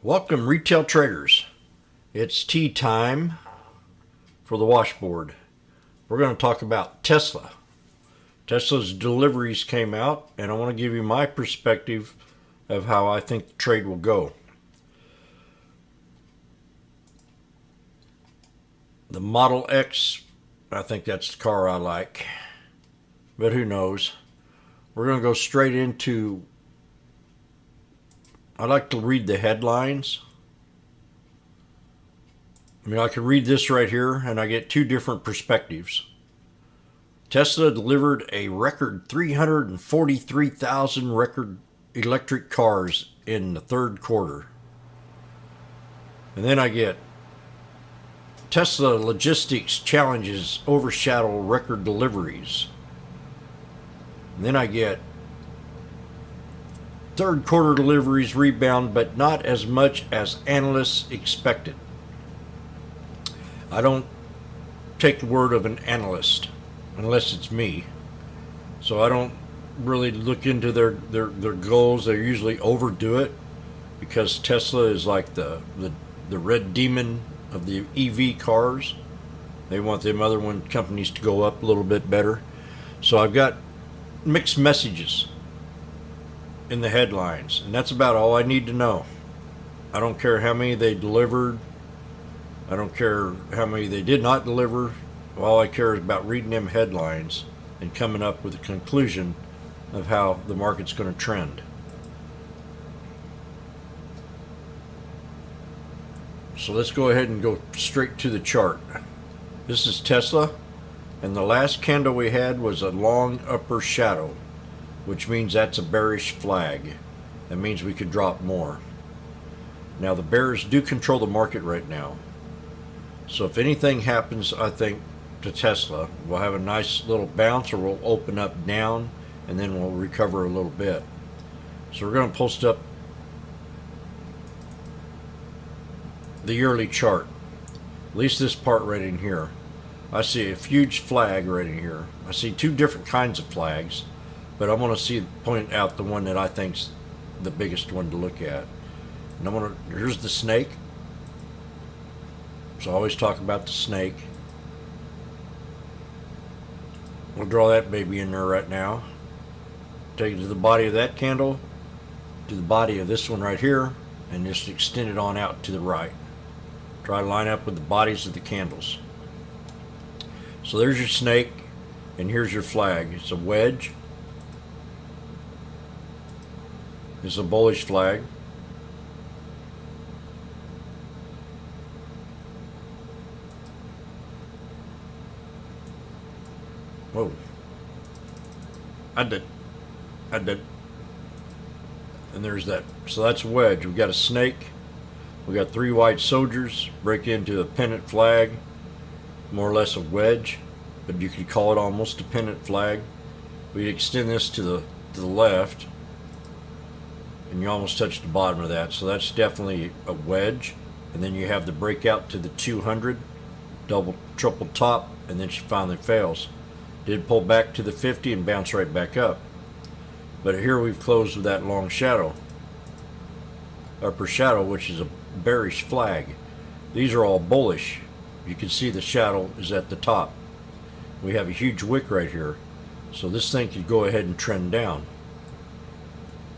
Welcome, retail traders. It's tea time for the washboard. We're going to talk about Tesla. Tesla's deliveries came out, and I want to give you my perspective of how I think the trade will go. The Model X, I think that's the car I like, but who knows? We're going to go straight into, I like to read the headlines. I could read this right here and I get two different perspectives. Tesla delivered a record 343,000 record electric cars in the third quarter. And then I get Tesla logistics challenges overshadow record deliveries. And then I get third quarter deliveries rebound, but not as much as analysts expected. I don't take the word of an analyst unless it's me. So I don't really look into their goals. They usually overdo it because Tesla is like the red demon of the EV cars. They want them other companies to go up a little bit better. So I've got mixed messages in the headlines, and that's about all I need to know. I don't care how many they delivered. I don't care how many they did not deliver. All I care is about reading them headlines and coming up with a conclusion of how the market's going to trend. So let's go ahead and go straight to the chart. This is Tesla, and the last candle we had was a long upper shadow, which means that's a bearish flag. That means we could drop more. Now the bears do control the market right now. So if anything happens, I think, to Tesla, we'll have a nice little bounce, or we'll open up down and then we'll recover a little bit. So we're going to post up the yearly chart. At least this part right in here. I see a huge flag right in here. I see two different kinds of flags, but I want to point out the one that I think's the biggest one to look at. And here's the snake. So I always talk about the snake. We'll draw that baby in there right now. Take it to the body of that candle, to the body of this one right here, and just extend it on out to the right. Try to line up with the bodies of the candles. So there's your snake, and here's your flag. It's a wedge. It's a bullish flag. Whoa. I did. And there's that. So that's a wedge. We've got a snake. We got three white soldiers break into a pennant flag. More or less a wedge, but you could call it almost a pennant flag. We extend this to the left, and you almost touch the bottom of that. So that's definitely a wedge. And then you have the breakout to the 200, double, triple top, and then she finally fails. Did pull back to the 50 and bounce right back up. But here we've closed with that long shadow, upper shadow, which is a bearish flag. These are all bullish. You can see the shadow is at the top. We have a huge wick right here. So this thing could go ahead and trend down.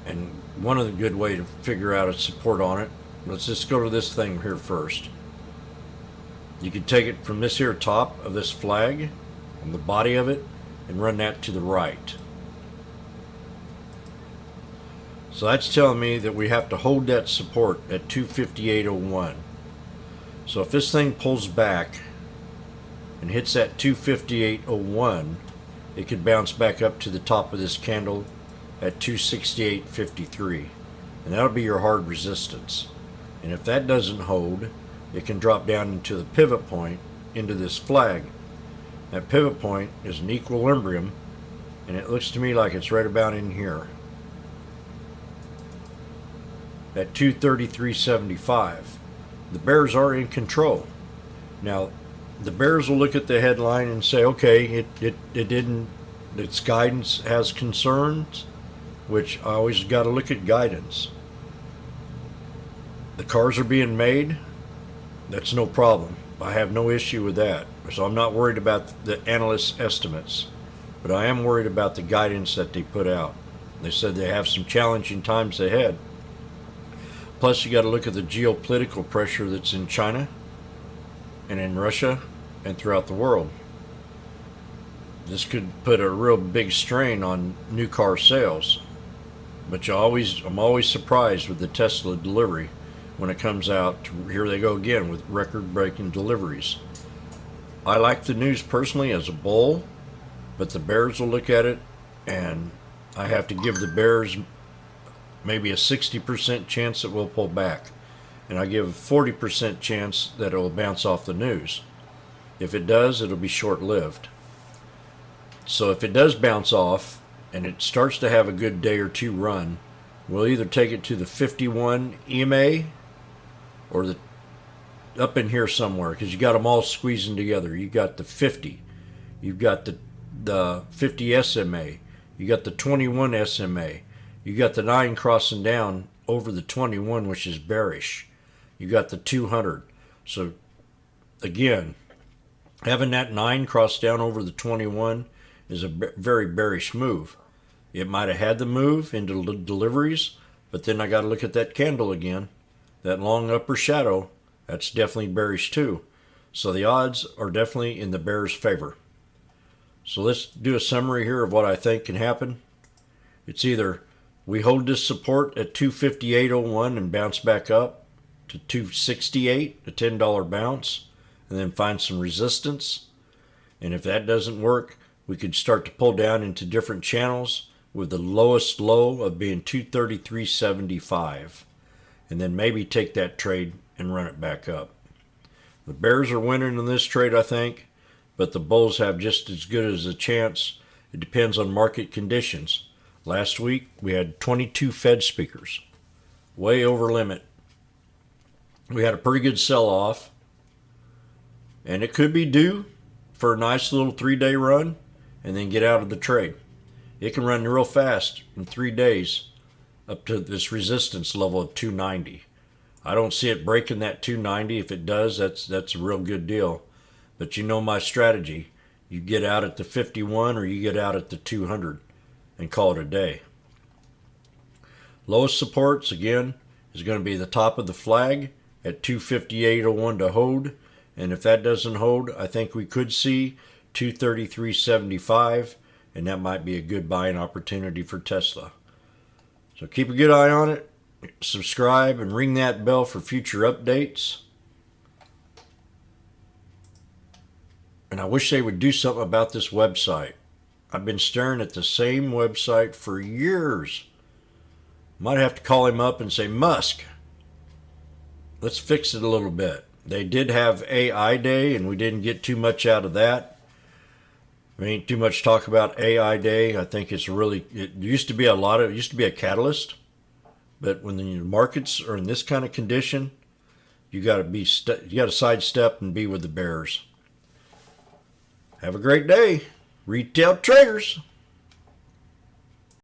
And one of the good way to figure out a support on it, let's just go to this thing here first. You can take it from this here top of this flag, on the body of it, and run that to the right. So that's telling me that we have to hold that support at 258.01. So if this thing pulls back and hits that 258.01, it could bounce back up to the top of this candle at 268.53, and that'll be your hard resistance. And if that doesn't hold, it can drop down into the pivot point, into this flag. That pivot point is an equilibrium, and it looks to me like it's right about in here at 233.75. The bears are in control. Now the bears will look at the headline and say, okay, its guidance has concerns, which I always got to look at guidance. The cars are being made. That's no problem. I have no issue with that. So I'm not worried about the analysts' estimates, but I am worried about the guidance that they put out. They said they have some challenging times ahead. Plus, you got to look at the geopolitical pressure that's in China and in Russia and throughout the world. This could put a real big strain on new car sales. But I'm always surprised with the Tesla delivery when it comes out. Here they go again with record-breaking deliveries. I like the news personally as a bull, but the bears will look at it, and I have to give the bears maybe a 60% chance that we'll pull back, and I give a 40% chance that it will bounce off the news. If it does, it'll be short-lived. So if it does bounce off and it starts to have a good day or two run, we'll either take it to the 51 EMA or the up in here somewhere, because you got them all squeezing together. You got the 50, you've got the 50 SMA, you got the 21 SMA, you got the 9 crossing down over the 21, which is bearish. You got the 200. So again, having that 9 cross down over the 21 is a very bearish move. It might have had the move into deliveries, but then I got to look at that candle again. That long upper shadow, that's definitely bearish too. So the odds are definitely in the bear's favor. So let's do a summary here of what I think can happen. It's either we hold this support at 258.01 and bounce back up to 268, a $10 bounce, and then find some resistance. And if that doesn't work, we could start to pull down into different channels with the lowest low of being 233.75, and then maybe take that trade and run it back up. The bears are winning in this trade, I think, but the bulls have just as good as a chance. It depends on market conditions. Last week we had 22 Fed speakers, way over limit. We had a pretty good sell-off, and it could be due for a nice little 3-day run and then get out of the trade. It can run real fast in 3 days up to this resistance level of 290. I don't see it breaking that 290. If it does, that's a real good deal. But you know my strategy. You get out at the 51 or you get out at the 200 and call it a day. Lowest supports, again, is going to be the top of the flag at 258.01 to hold. And if that doesn't hold, I think we could see 233.75, and that might be a good buying opportunity for Tesla. So keep a good eye on it. Subscribe and ring that bell for future updates. And I wish they would do something about this website. I've been staring at the same website for years. Might have to call him up and say, Musk, let's fix it a little bit. They did have AI Day, and we didn't get too much out of that. There ain't too much talk about AI Day. I think it used to be a catalyst, but when the markets are in this kind of condition, you got to sidestep and be with the bears. Have a great day, retail traders.